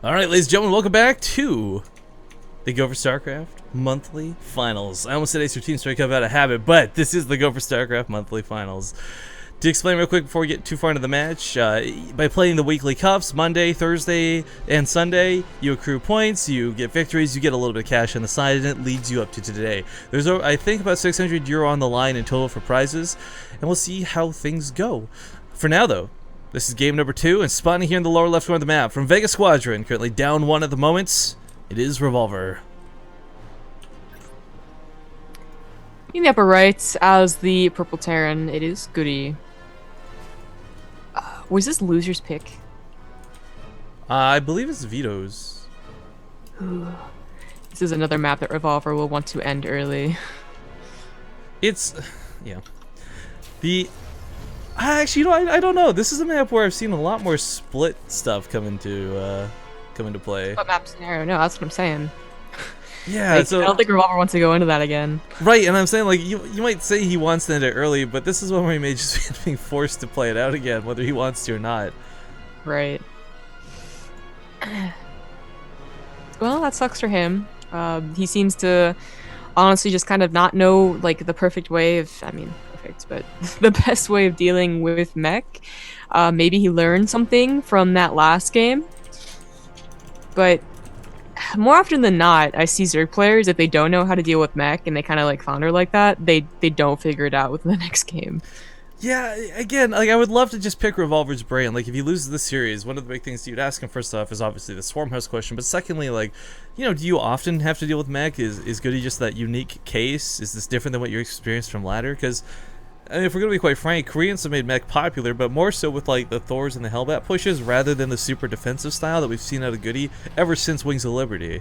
Alright, ladies and gentlemen, welcome back to the Go4Sc2 Monthly Finals. I almost said Ace 13 straight up out of habit, but this is the Go4Sc2 Monthly Finals. To explain real quick before we get too far into the match, by playing the weekly cups, Monday, Thursday, and Sunday, you accrue points, you get victories, you get a little bit of cash on the side, and it leads you up to today. There's, I think, about 600 euro on the line in total for prizes, and we'll see how things go. For now, though, this is game number 2, and spawning here in the lower left corner of the map from Vegas Squadron, currently down 1 at the moment, it is Revolver. In the upper right, as the purple Terran, it is Goody. Was this loser's pick? I believe it's Vito's. This is another map that Revolver will want to end early. It's, yeah. Actually, you know, I don't know. This is a map where I've seen a lot more split stuff come into play. What map scenario? No, that's what I'm saying. Yeah, Like, so I don't think Revolver wants to go into that again. right, and I'm saying, like, you might say he wants to end it early, but this is one where he may just be being forced to play it out again, whether he wants to or not. Right. Well, that sucks for him. He seems to honestly just kind of not know, like, the perfect way of, I mean, perfect, but the best way of dealing with mech. Maybe he learned something from that last game, but more often than not, I see Zerg players, if they don't know how to deal with mech and they kind of like flounder like that, they don't figure it out within the next game. Yeah, again, like, I would love to just pick Revolver's brain. Like, if he loses this series, one of the big things you'd ask him first off is obviously the Swarm House question, but secondly, like, you know, do you often have to deal with mech? Is Goody just that unique case? Is this different than what you experienced from Ladder? Because, I mean, if we're going to be quite frank, Koreans have made mech popular, but more so with, like, the Thors and the Hellbat pushes rather than the super defensive style that we've seen out of Goody ever since Wings of Liberty.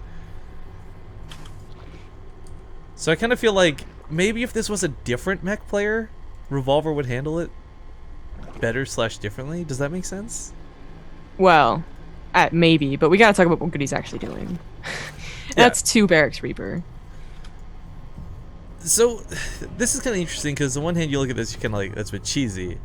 So I kind of feel like maybe if this was a different mech player, Revolver would handle it better / differently. Does that make sense? Well, maybe, but we gotta talk about what Goody's actually doing. That's 2 Barracks Reaper. So, this is kind of interesting because on one hand you look at this, you're kind of like, that's a bit cheesy.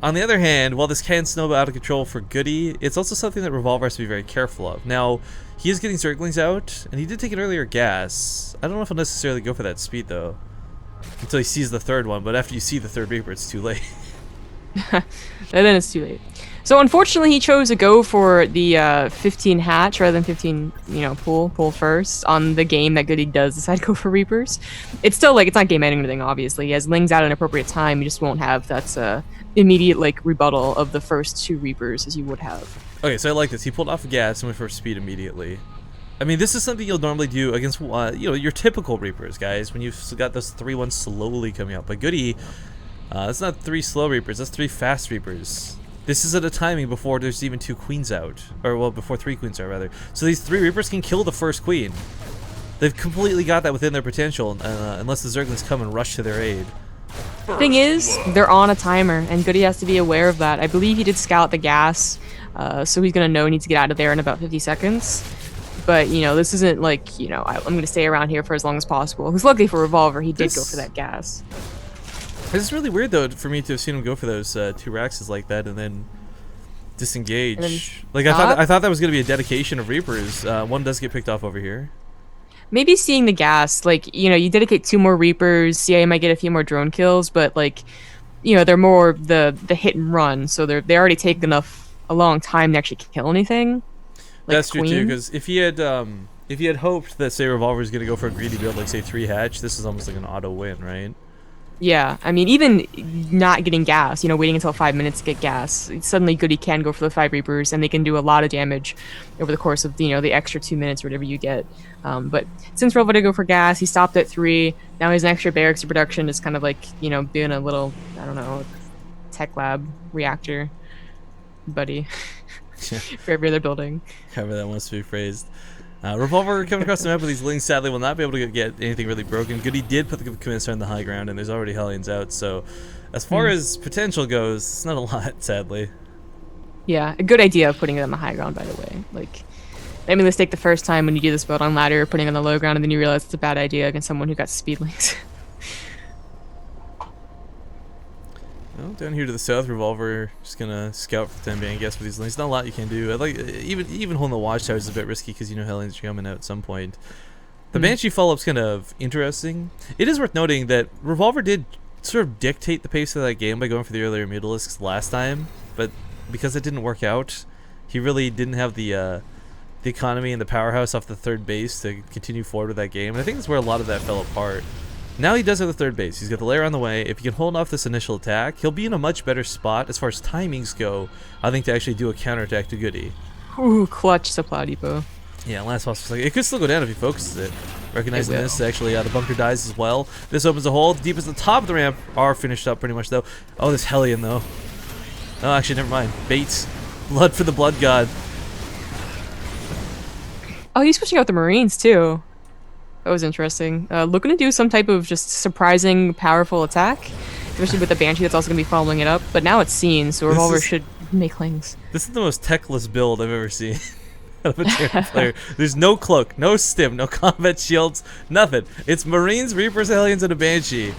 On the other hand, while this can snowball out of control for Goody, it's also something that Revolver has to be very careful of. Now, he is getting Zerglings out, and he did take an earlier gas. I don't know if he'll necessarily go for that speed, though, until he sees the third one, but after you see the third Reaper, it's too late. And then it's too late. So unfortunately, he chose to go for the 15 hatch rather than 15, you know, pull first on the game that Goody does decide to go for Reapers. It's still like, it's not game ending or anything, obviously. He has Lings out at an appropriate time. You just won't have that immediate like rebuttal of the first 2 Reapers as you would have. Okay, so I like this. He pulled off a gas and went for speed immediately. I mean, this is something you'll normally do against, you know, your typical Reapers, guys, when you've got those 3-1 slowly coming out. But Goody, that's not 3 slow Reapers, that's 3 fast Reapers. This is at a timing before there's even 2 queens out. Or, well, before 3 queens out, rather. So these 3 Reapers can kill the first queen. They've completely got that within their potential, unless the Zerglings come and rush to their aid. Thing is, they're on a timer, and Goody has to be aware of that. I believe he did scout the gas, so he's gonna know he needs to get out of there in about 50 seconds. But, you know, this isn't like, you know, I'm going to stay around here for as long as possible. Because luckily for Revolver, he did go for that gas. This is really weird, though, for me to have seen him go for those 2 Raxes like that and then disengage. And then like, I thought that was going to be a dedication of Reapers. One does get picked off over here. Maybe seeing the gas, like, you know, you dedicate 2 more Reapers, CIA might get a few more drone kills, but, like, you know, they're more the hit and run, so they already take a long time to actually kill anything. Like that's true too, because if he had hoped that, say, Revolver is gonna go for a greedy build, like say 3 hatch, this is almost like an auto win, right? Yeah, I mean, even not getting gas, you know, waiting until 5 minutes to get gas, suddenly Goody can go for the 5 Reapers, and they can do a lot of damage over the course of, you know, the extra 2 minutes or whatever you get. But since Revolver did go for gas, he stopped at 3. Now he's an extra barracks of production, is kind of like, you know, doing a little, I don't know, tech lab reactor buddy. For every other building. However that wants to be phrased. Revolver coming across the map with these Lings sadly will not be able to get anything really broken. Goody did put the command center on the high ground, and there's already Hellions out, so as far as potential goes, it's not a lot, sadly. Yeah, a good idea of putting it on the high ground, by the way. Like, I made a mistake the first time when you do this build on ladder, putting it on the low ground, and then you realize it's a bad idea against someone who got speed links. Well, down here to the south, Revolver just gonna scout for the time being, I guess, with these lanes. Not a lot you can do. I like even holding the watchtower is a bit risky because you know Hellions are coming out at some point. The Banshee follow-up's kind of interesting. It is worth noting that Revolver did sort of dictate the pace of that game by going for the earlier Mutalisks last time, but because it didn't work out, he really didn't have the economy and the powerhouse off the third base to continue forward with that game. And I think that's where a lot of that fell apart. Now he does have the third base. He's got the lair on the way. If he can hold off this initial attack, he'll be in a much better spot as far as timings go, I think, to actually do a counterattack to Goody. Ooh, clutch supply depot. Yeah, last boss was like, it could still go down if he focuses it. Recognizing this, actually, the bunker dies as well. This opens a hole. The deepest at the top of the ramp are finished up pretty much, though. Oh, this Hellion, though. Oh, actually, never mind. Baits. Blood for the Blood God. Oh, he's switching out the Marines, too. That was interesting. Looking to do some type of just surprising, powerful attack, especially with the Banshee that's also going to be following it up. But now it's seen, so Revolver should make lanes. This is the most techless build I've ever seen out of a Terran player. There's no cloak, no stim, no combat shields, nothing. It's Marines, Reapers, Hellions, and a Banshee.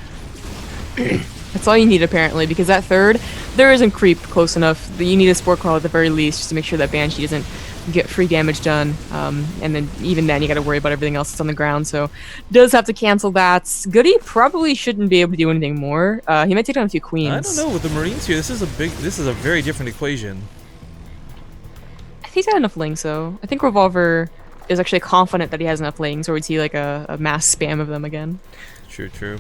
That's all you need, apparently, because that third, there isn't creep close enough. You need a Sport Crawl at the very least just to make sure that Banshee doesn't get free damage done, and then even then you got to worry about everything else that's on the ground, so does have to cancel that. Goody probably shouldn't be able to do anything more. He might take down a few queens. I don't know, with the Marines here, this is a very different equation. I think he's got enough lings, though. I think Revolver is actually confident that he has enough lings, or we'd see like a mass spam of them again. True.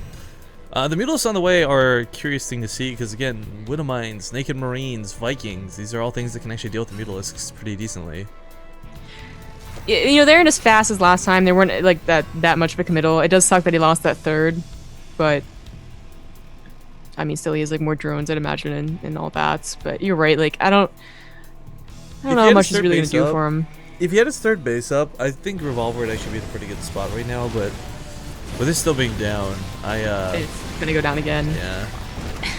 The Mutalisks on the way are a curious thing to see because, again, Widowmines, Naked Marines, Vikings, these are all things that can actually deal with the Mutalisks pretty decently. You know, they aren't as fast as last time. They weren't like that much of a committal. It does suck that he lost that third, but I mean, still he has like more drones, I'd imagine, and all that. But you're right. Like I don't know how much he's really gonna do for him. If he had his third base up, I think Revolver would actually be in a pretty good spot right now. But with this still being down, it's gonna go down again. Yeah,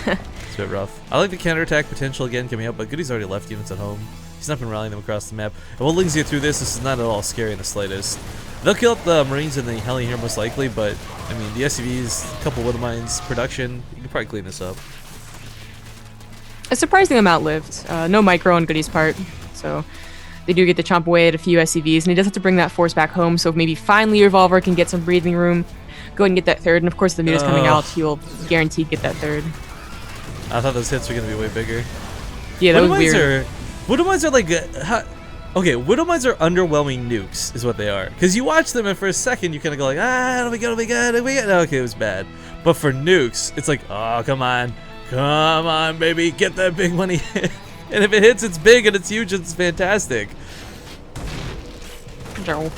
it's a bit rough. I like the counterattack potential again coming up, but Goody's already left units at home. He's not been rallying them across the map. And while Lings get through this is not at all scary in the slightest. They'll kill up the Marines and the Hellion here most likely, but I mean the SCVs, a couple Widowmines, production, you can probably clean this up. It's surprising them outlived. No micro on Goody's part, so they do get to chomp away at a few SCVs, and he does have to bring that force back home, so if maybe finally Revolver can get some breathing room, go ahead and get that third, and of course the Mutas coming out, he will guaranteed get that third. I thought those hits were going to be way bigger. Yeah, that was weird. Widowmines are like... okay, Widowmines are underwhelming nukes, is what they are. Because you watch them, and for a second, you kind of go like, it'll be good. Okay, it was bad. But for nukes, it's like, oh, come on, baby, get that big money hit. And if it hits, it's big, and it's huge, and it's fantastic. Oh,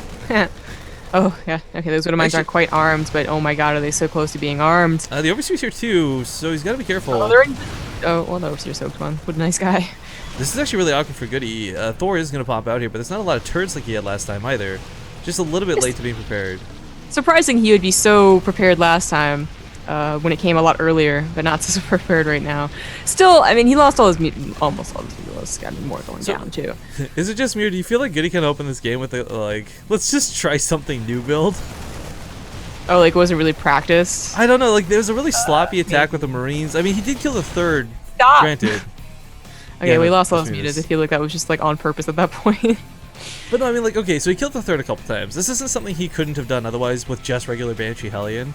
yeah. Okay, those Widowmines aren't quite armed, but oh my god, are they so close to being armed. The Overseer's here too, so he's got to be careful. Oh, well, the Overseer's soaked one. What a nice guy. This is actually really awkward for Goody. Thor is going to pop out here, but there's not a lot of turns like he had last time either. Just a little bit late to being prepared. Surprising he would be so prepared last time when it came a lot earlier, but not so prepared right now. Still, I mean, he lost all his almost all his Mutalisks. Got more going down too. Is it just me, or do you feel like Goody kind of opened this game with like, let's just try something new build? Oh, like wasn't really practiced? I don't know. Like there was a really sloppy attack with the Marines. I mean, he did kill the third. Stop. Granted. Okay, we lost all his Mutas. I feel like that was just like on purpose at that point. But no, I mean, like, okay, so he killed the third a couple times. This isn't something he couldn't have done otherwise with just regular Banshee Hellion.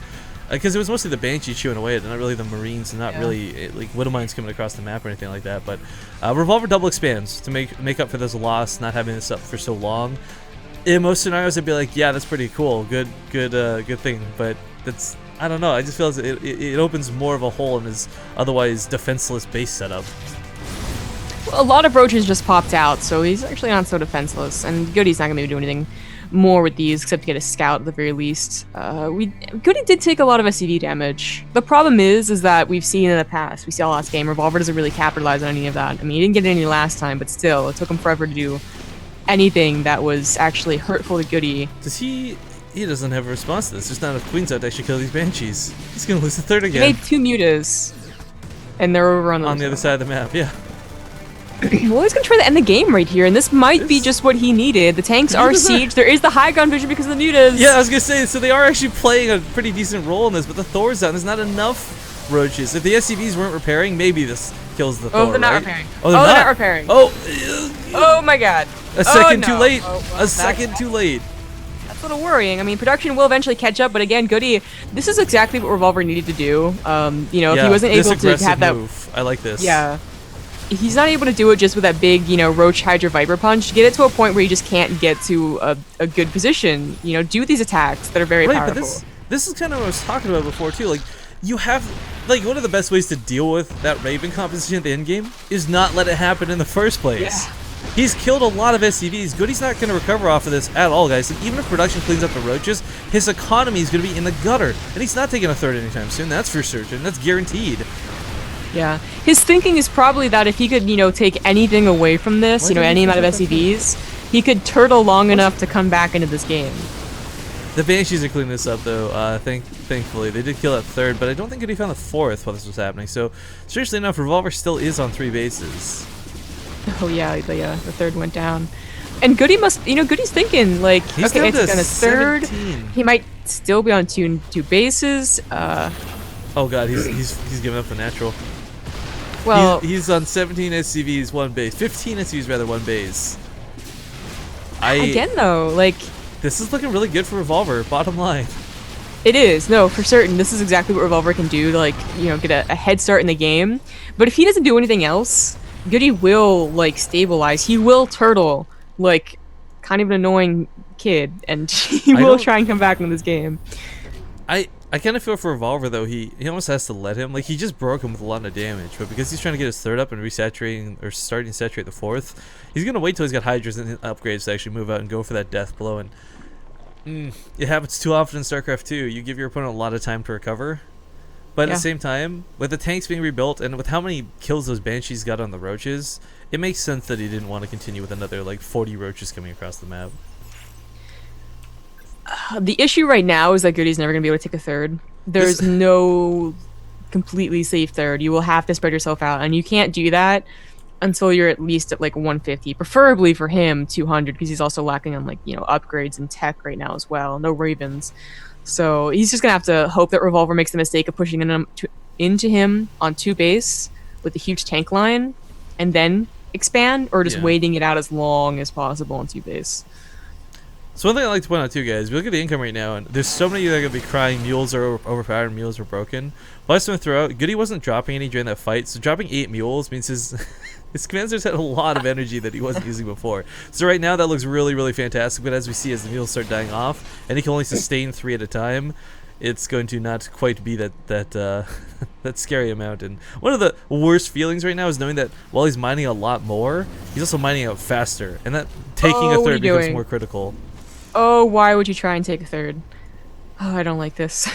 Because it was mostly the Banshee chewing away at it, not really the Marines, and not really, like, Widowmines coming across the map or anything like that. But Revolver double expands to make up for this loss, not having this up for so long. In most scenarios, I'd be like, yeah, that's pretty cool. Good thing. But that's, I don't know, I just feel as it opens more of a hole in his otherwise defenseless base setup. A lot of roaches just popped out, so he's actually not so defenseless, and Goody's not going to do anything more with these except to get a scout at the very least. Goody did take a lot of SCV damage. The problem is that we've seen in the past, we saw last game, Revolver doesn't really capitalize on any of that. I mean, he didn't get any last time, but still, it took him forever to do anything that was actually hurtful to Goody. He doesn't have a response to this. There's not enough queens out to actually kill these Banshees. He's going to lose the third again. He made 2 Mutas, and they're over on the other side of the map, yeah. Well, he's gonna try to end the game right here, and this might be just what he needed. The tanks are sieged. There is the high ground vision because of the Mutas. Yeah, I was gonna say, so they are actually playing a pretty decent role in this, but the Thor's down. There's not enough roaches. If the SCVs weren't repairing, maybe this kills the Thor, Oh, they're not right? repairing. Oh, they're not repairing. Oh my god. A second no. too late. Well, A second too late. That's a little worrying. I mean, production will eventually catch up, but again, Goody, this is exactly what Revolver needed to do. You know, if he wasn't able to have that move. I like this. Yeah. He's not able to do it just with that big, you know, Roach Hydra Viper punch. Get it to a point where you just can't get to a good position. You know, do these attacks that are very powerful. But this is kind of what I was talking about before too. Like, you have, like, one of the best ways to deal with that Raven composition at the end game is not let it happen in the first place. Yeah. He's killed a lot of SCVs. Goody's not going to recover off of this at all, guys. Like, even if production cleans up the roaches, his economy is going to be in the gutter, and he's not taking a third anytime soon. That's for certain. That's guaranteed. Yeah. His thinking is probably that if he could, you know, take anything away from this, you know, any amount of SCVs, he could turtle long enough to come back into this game. The Banshees are cleaning this up, though, thankfully. They did kill that third, but I don't think Goody found the fourth while this was happening. So, strangely enough, Revolver still is on 3 bases. Oh yeah, the third went down. And Goody must, you know, Goody's thinking, like, He's okay, down it's to on his third. 17. He might still be on two bases. Oh god, he's giving up the natural. Well, he's on 17 SCVs, 1 base. 15 SCVs, rather, 1 base. again though, like, this is looking really good for Revolver, bottom line. it is, no, for certain. This is exactly what Revolver can do to, like, you know, get a head start in the game. But if he doesn't do anything else, Goody will, like, stabilize. He will turtle, like, kind of an annoying kid, and he will try and come back into this game. I kind of feel for Revolver, though. He almost has to let him. Like, he just broke him with a lot of damage, but because he's trying to get his third up and resaturating, or starting to saturate the fourth, he's going to wait till he's got Hydras and upgrades to actually move out and go for that death blow. And it happens too often in StarCraft 2. You give your opponent a lot of time to recover. But at the same time, with the tanks being rebuilt and with how many kills those Banshees got on the Roaches, it makes sense that he didn't want to continue with another, like, 40 Roaches coming across the map. The issue right now is that Goody's never going to be able to take a third. There's no completely safe third. You will have to spread yourself out, and you can't do that until you're at least at, like, 150. Preferably for him, 200, because he's also lacking on, like, you know, upgrades and tech right now as well. No Ravens. So he's just going to have to hope that Revolver makes the mistake of pushing into him on 2 base with a huge tank line and then expand, or just waiting it out as long as possible on 2 base. So one thing I like to point out too, guys, we look at the income right now, and there's so many that are going to be crying mules are overpowered and mules are broken. But I just want to throw out, Goody wasn't dropping any during that fight, so dropping 8 mules means his commanders had a lot of energy that he wasn't using before. So right now that looks really, really fantastic, but as we see, as the mules start dying off, and he can only sustain 3 at a time, it's going to not quite be that scary amount. And one of the worst feelings right now is knowing that while he's mining a lot more, he's also mining out faster, and that taking a third becomes more critical. Oh, why would you try and take a third? Oh, I don't like this.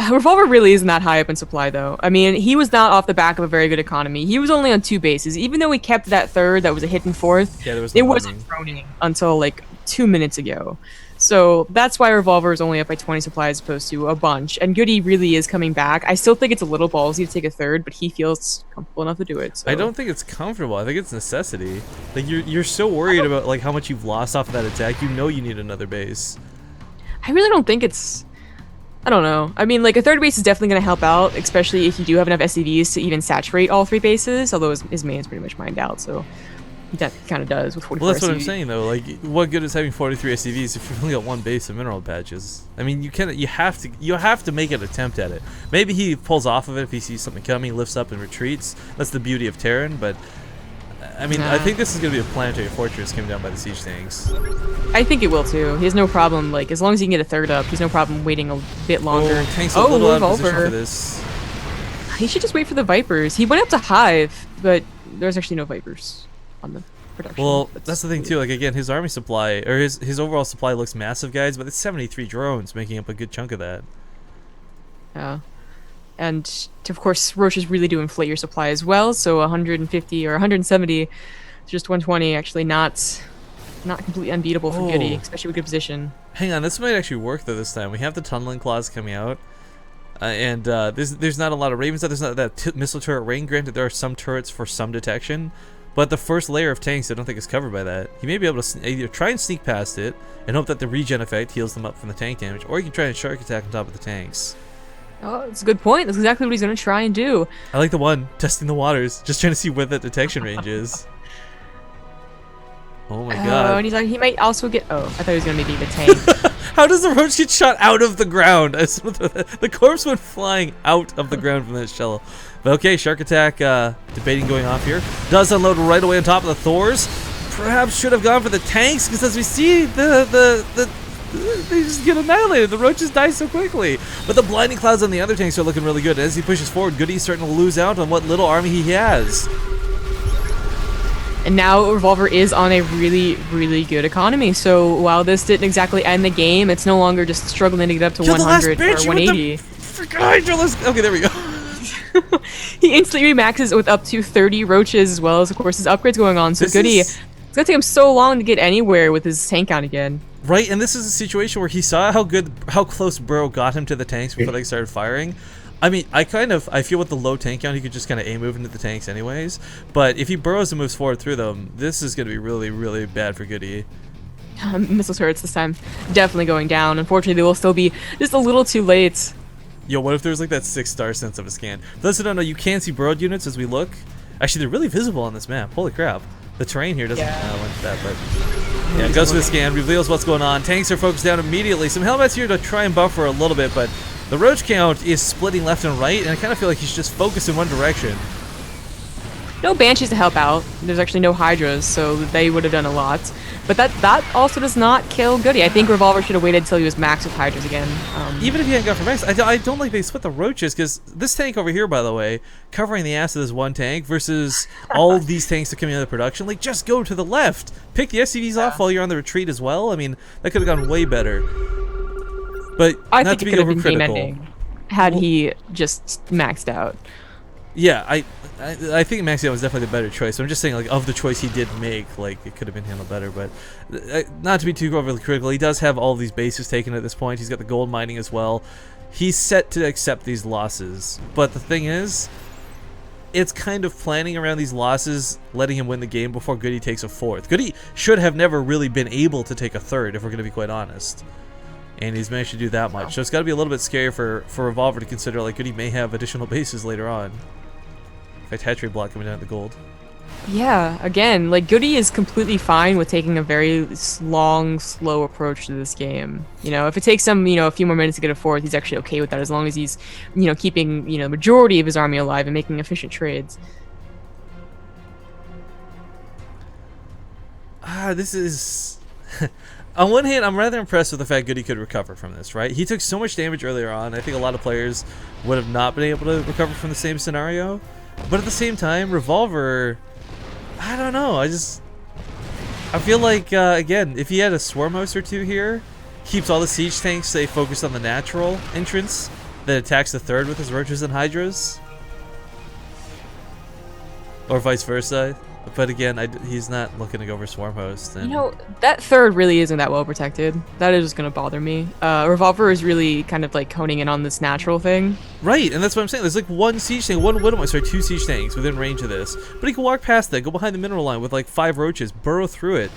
Revolver really isn't that high up in supply, though. I mean, he was not off the back of a very good economy. He was only on 2 bases. Even though he kept that third that was a hit in fourth, it wasn't droning until, like, 2 minutes ago. So that's why Revolver is only up by 20 supply as opposed to a bunch. And Goody really is coming back. I still think it's a little ballsy to take a third, but he feels comfortable enough to do it. So. I don't think it's comfortable. I think it's necessity. Like, you're so worried about, like, how much you've lost off of that attack. You know you need another base. I really don't think it's... I don't know. I mean, like, a third base is definitely going to help out, especially if you do have enough SCVs to even saturate all 3 bases, although his main's pretty much mined out, so... That kind of does with 44 Well, that's SCVs. what I'm saying, though. Like, what good is having 43 SCVs if you've only got 1 base of mineral patches? I mean, you have to make an attempt at it. Maybe he pulls off of it if he sees something coming, lifts up and retreats. That's the beauty of Terran, but I mean, I think this is going to be a planetary fortress coming down by the siege tanks. I think it will too. He has no problem, like, as long as he can get a third up, he's no problem waiting a bit longer. Oh, tanks a little out of position for this. He should just wait for the Vipers. He went up to Hive, but there's actually no Vipers on the production. Well, that's the thing too. Like, again, his army supply, or his overall supply looks massive, guys, but it's 73 drones making up a good chunk of that. Yeah. And, of course, Roaches really do inflate your supply as well, so 150 or 170, just 120, actually not completely unbeatable for Goody, especially with good position. Hang on, this might actually work, though, this time. We have the tunneling claws coming out, and there's not a lot of Ravens. There's not that missile turret ring. Granted, there are some turrets for some detection, but the first layer of tanks I don't think is covered by that. He may be able to either try and sneak past it and hope that the regen effect heals them up from the tank damage, or he can try and shark attack on top of the tanks. Oh, that's a good point. That's exactly what he's gonna try and do. I like the one testing the waters, just trying to see where that detection range is. Oh my Oh, god. and he's like, he might also get. Oh, I thought he was gonna maybe the tank. How does the roach get shot out of the ground? The corpse went flying out of the ground from that shell. But okay, Shark Attack debating going off here. Does unload right away on top of the Thors. Perhaps should have gone for the tanks, because as we see, they just get annihilated. The roaches die so quickly. But the blinding clouds on the other tanks are looking really good. As he pushes forward, Goody's starting to lose out on what little army he has. And now Revolver is on a really, really good economy. So while this didn't exactly end the game, it's no longer just struggling to get up to 100 or 180. Okay, there we go. He instantly remaxes with up to 30 roaches, as well as, of course, his upgrades going on. So This Goody, is- it's gonna take him so long to get anywhere with his tank count again. Right, and this is a situation where he saw how close Burrow got him to the tanks before they started firing. I mean, I feel with the low tank count, he could just kind of move into the tanks anyways. But if he burrows and moves forward through them, this is going to be really, really bad for Goody. Missile turrets this time definitely going down. Unfortunately, they will still be just a little too late. Yo, what if there's like that 6-star sense of a scan? For those who don't know, you can see burrowed units as we look. Actually, they're really visible on this map. Holy crap. The terrain here doesn't link to that, but yeah, it goes for the scan, reveals what's going on. Tanks are focused down immediately. Some helmets here to try and buffer a little bit, but the roach count is splitting left and right, and I kind of feel like he's just focused in one direction. No Banshees to help out. There's actually no Hydras, so they would have done a lot. But that also does not kill Goody. I think Revolver should have waited until he was max with Hydras again. Even if he hadn't gone for max, I don't like they split the roaches, because this tank over here, by the way, covering the ass of this one tank versus all these tanks that are coming out of production, like, just go to the left. Pick the SCVs off while you're on the retreat as well. I mean, that could have gone way better. But I not think to it be could have been game overcritical. ending had he just maxed out. Yeah, I think maxing out was definitely the better choice. So I'm just saying, like, of the choice he did make, like, it could have been handled better. But not to be too overly critical, he does have all of these bases taken at this point. He's got the gold mining as well. He's set to accept these losses. But the thing is, it's kind of planning around these losses, letting him win the game before Goody takes a fourth. Goody should have never really been able to take a third, if we're going to be quite honest. And he's managed to do that much. So it's got to be a little bit scary for Revolver to consider, like, Goody may have additional bases later on. In fact, hatchery block coming down at the gold. Yeah, again, like, Goody is completely fine with taking a very long, slow approach to this game. You know, if it takes him, a few more minutes to get a fourth, he's actually okay with that, as long as he's, keeping, the majority of his army alive and making efficient trades. This is... On one hand, I'm rather impressed with the fact Goody could recover from this, right? He took so much damage earlier on. I think a lot of players would have not been able to recover from the same scenario. But at the same time, Revolver... I don't know. I feel like, again, if he had a Swarm Host or two here, keeps all the siege tanks, say, focused on the natural entrance, that attacks the third with his Roaches and Hydras. Or vice versa. But again, he's not looking to go for Swarm Host. And That third really isn't that well protected. That is just going to bother me. Revolver is really kind of like honing in on this natural thing. Right, and that's what I'm saying. There's like one siege tank, two siege tanks within range of this. But he can walk past that, go behind the mineral line with like 5 roaches, burrow through it.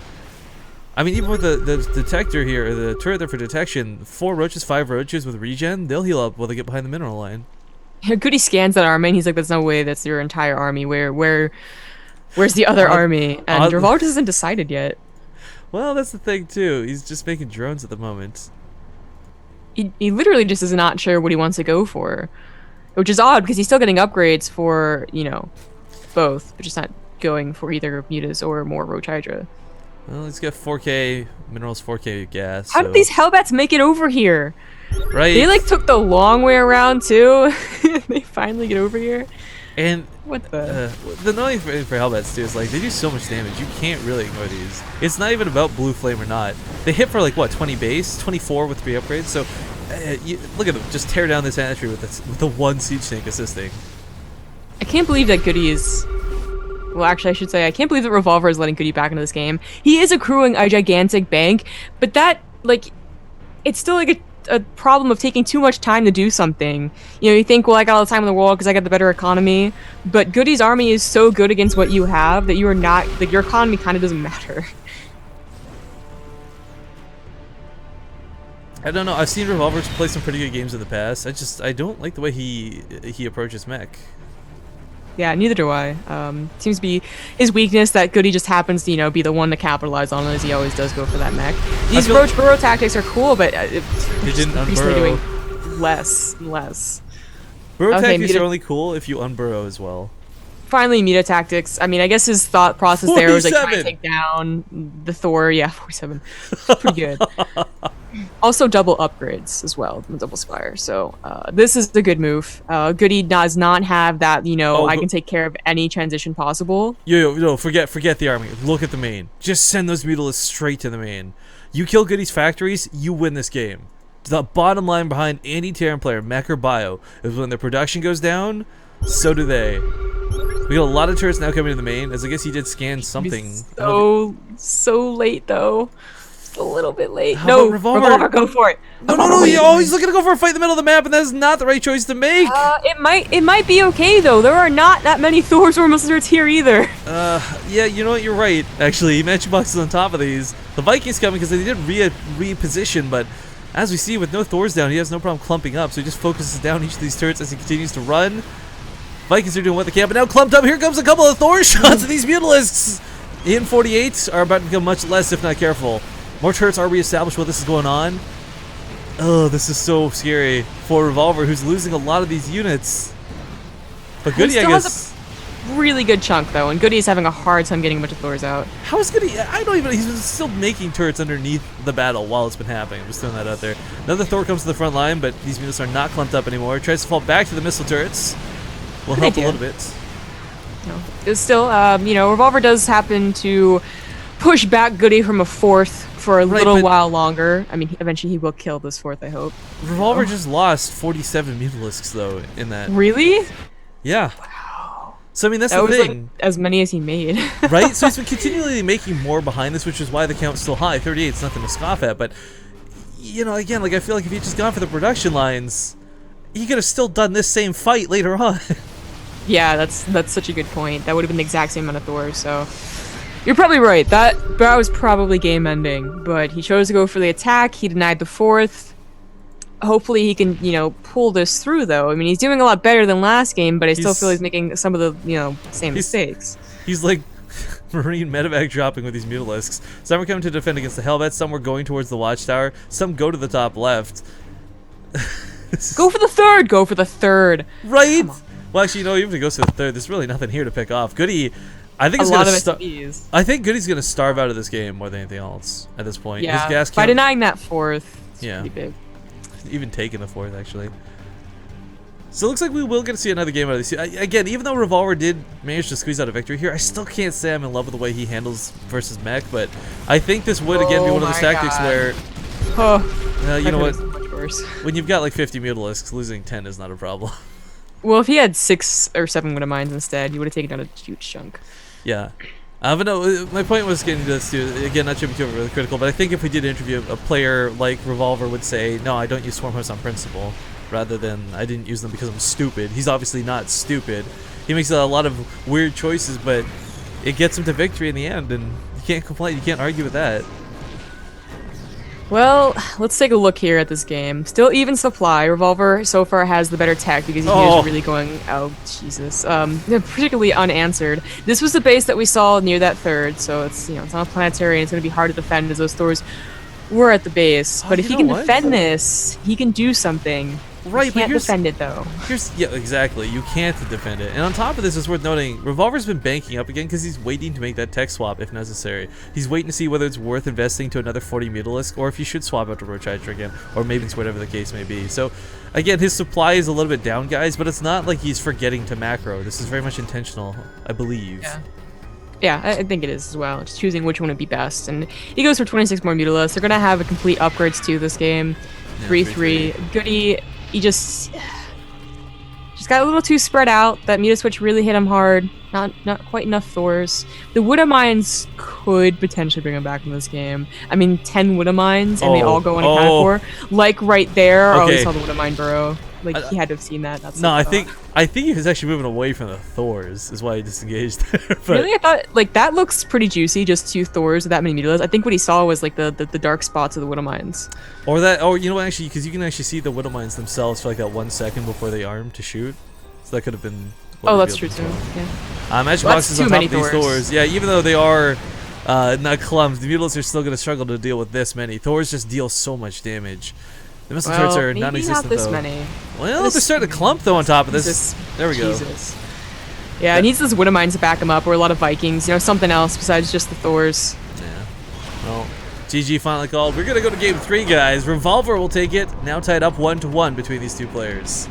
I mean, even with the detector here, or the turret there for detection, 4 roaches, 5 roaches with regen, they'll heal up while they get behind the mineral line. Yeah, Goody scans that army and he's like, "There's no way that's your entire army. Where's the other army?" And Revolver isn't decided yet. Well, that's the thing too. He's just making drones at the moment. He literally just is not sure what he wants to go for, which is odd because he's still getting upgrades for both, but just not going for either mutas or more Roach Hydra. Well, he's got 4K minerals, 4K gas. How did these Hellbats make it over here? Right. They like took the long way around too. They finally get over here. And what the annoying thing for Hellbats too is like they do so much damage. You can't really ignore these. It's not even about blue flame or not. They hit for like what, 20 base, 24 with 3 upgrades. So look at them just tear down this hatchery with the one siege tank assisting. I can't believe that Goody is. Well, actually, I should say I can't believe that Revolver is letting Goody back into this game. He is accruing a gigantic bank, but that it's still like a problem of taking too much time to do something. You think, well, I got all the time in the world because I got the better economy, but Goody's army is so good against what you have that you are not, like, your economy kind of doesn't matter. I don't know. I've seen Revolver play some pretty good games in the past. I don't like the way he approaches mech. Yeah, neither do I. Seems to be his weakness that Goody just happens to, be the one to capitalize on, as he always does go for that mech. These roach burrow tactics are cool, but they didn't unburrow. Doing less and less. Burrow tactics are only cool if you unburrow as well. Finally, meta tactics. I mean, I guess his thought process there was like trying to take down the Thor. Yeah, 47. Pretty good. Also, double upgrades as well, double Spire. So this is a good move. Goody does not have that. I can take care of any transition possible. Yo, forget the army. Look at the main. Just send those mutilas straight to the main. You kill Goody's factories, you win this game. The bottom line behind any Terran player, mech or bio, is when their production goes down, so do they. We got a lot of turrets now coming to the main, as I guess he did scan something. So late though. Just a little bit late. No, Revolver, go for it. No, he's looking to go for a fight in the middle of the map, and that is not the right choice to make. It might be okay though. There are not that many Thors or Musclers here either. Yeah, you know what? You're right. Actually, Matchbox is on top of these. The Vikings coming because they did reposition, but as we see, with no Thors down, he has no problem clumping up, so he just focuses down each of these turrets as he continues to run. Vikings are doing what they can, but now clumped up. Here comes a couple of Thor shots, and these Mutalisks in 48 are about to become much less if not careful. More turrets are reestablished while this is going on. Oh, this is so scary for Revolver, who's losing a lot of these units. But Goody, I guess, really good chunk though, and Goody's having a hard time getting a bunch of Thors out. How is Goody? I don't even. He's still making turrets underneath the battle while it's been happening. I'm just throwing that out there. Another Thor comes to the front line, but these units are not clumped up anymore. Tries to fall back to the missile turrets. Will help a little bit. No, it's still, Revolver does happen to push back Goody from a fourth for a little while longer. I mean, eventually he will kill this fourth, I hope. Revolver just lost 47 Mutalisks though in that. Really? Yeah. Wow. So I mean, that's the thing. Like as many as he made. Right? So he's been continually making more behind this, which is why the count's still high. 38 is nothing to scoff at, but again, like I feel like if he just gone for the production lines, he could have still done this same fight later on. Yeah, that's such a good point. That would have been the exact same amount of Thor, so you're probably right. That was probably game ending, but he chose to go for the attack. He denied the fourth. Hopefully he can, pull this through though. I mean, he's doing a lot better than last game, but I still feel he's making some of the, same mistakes. He's like Marine medevac dropping with these Mutalisks. Some are coming to defend against the Hellbat, some were going towards the Watchtower, some go to the top left. Go for the third! Right? Well, actually, even if he goes to the third, there's really nothing here to pick off. Goody, I think I think Goody's gonna starve out of this game more than anything else at this point. Yeah, his gas by denying that fourth, it's pretty big. Even taking the fourth, actually. So it looks like we will get to see another game out of this. Again, even though Revolver did manage to squeeze out a victory here, I still can't say I'm in love with the way he handles versus mech, but I think this would, again, be one of those tactics where... you know what? When you've got like 50 Mutalisks, losing 10 is not a problem. Well, if he had 6 or 7 Widow Mines instead, he would have taken down a huge chunk. Yeah. But no, my point was getting to this, too. Again, not to be too really critical, but I think if we did interview a player like Revolver would say, no, I don't use Swarm Hosts on principle, rather than I didn't use them because I'm stupid. He's obviously not stupid. He makes a lot of weird choices, but it gets him to victory in the end, and you can't complain. You can't argue with that. Well, let's take a look here at this game. Still even supply. Revolver so far has the better tech because he is really going... Oh, Jesus. Particularly unanswered. This was the base that we saw near that third, so it's, it's on a planetary and it's going to be hard to defend as those Thors were at the base. But if he can defend this, he can do something. Right, you can't defend it though. Yeah, exactly. You can't defend it. And on top of this, it's worth noting, Revolver's been banking up again because he's waiting to make that tech swap if necessary. He's waiting to see whether it's worth investing to another 40 Mutalisk or if you should swap out to Roach Hydra again, or Mavens, whatever the case may be. So, again, his supply is a little bit down, guys, but it's not like he's forgetting to macro. This is very much intentional, I believe. Yeah, I think it is as well. Just choosing which one would be best. And he goes for 26 more Mutalisks. They're going to have a complete upgrades to this game. 3-3. Goody... He just got a little too spread out. That Muta Switch really hit him hard. Not quite enough Thors. The Widow Mines could potentially bring him back in this game. I mean, 10 Widow Mines, and they all go unaccounted for. Like right there. Okay. Oh, we saw the Widow Mine burrow. Like he had to have seen that. That's No, what I think he was actually moving away from the Thors, is why he disengaged there. But really, I thought like that looks pretty juicy. Just 2 Thors with that many mutilas. I think what he saw was like the dark spots of the Widow Mines. or that, or you know what, actually, because you can actually see the Widow Mines themselves for like that 1 second before they arm to shoot. So that could have been. Oh, that's true too. Yeah. Magic Well, boxes that's on too top many of these Thors. Thors. Yeah, even though they are not clumps, the mutilas are still going to struggle to deal with this many. Thors just deal so much damage. The missile turrets are maybe non-existent not this though. many. Well, This- they're starting to clump though on top of this. Jesus. There we go. Jesus. Yeah, it needs those Widow Mines to back him up, or a lot of Vikings. You know, something else besides just the Thors. Yeah. Well, GG finally called. We're gonna go to game 3, guys. Revolver will take it. Now tied up 1-1 between these two players.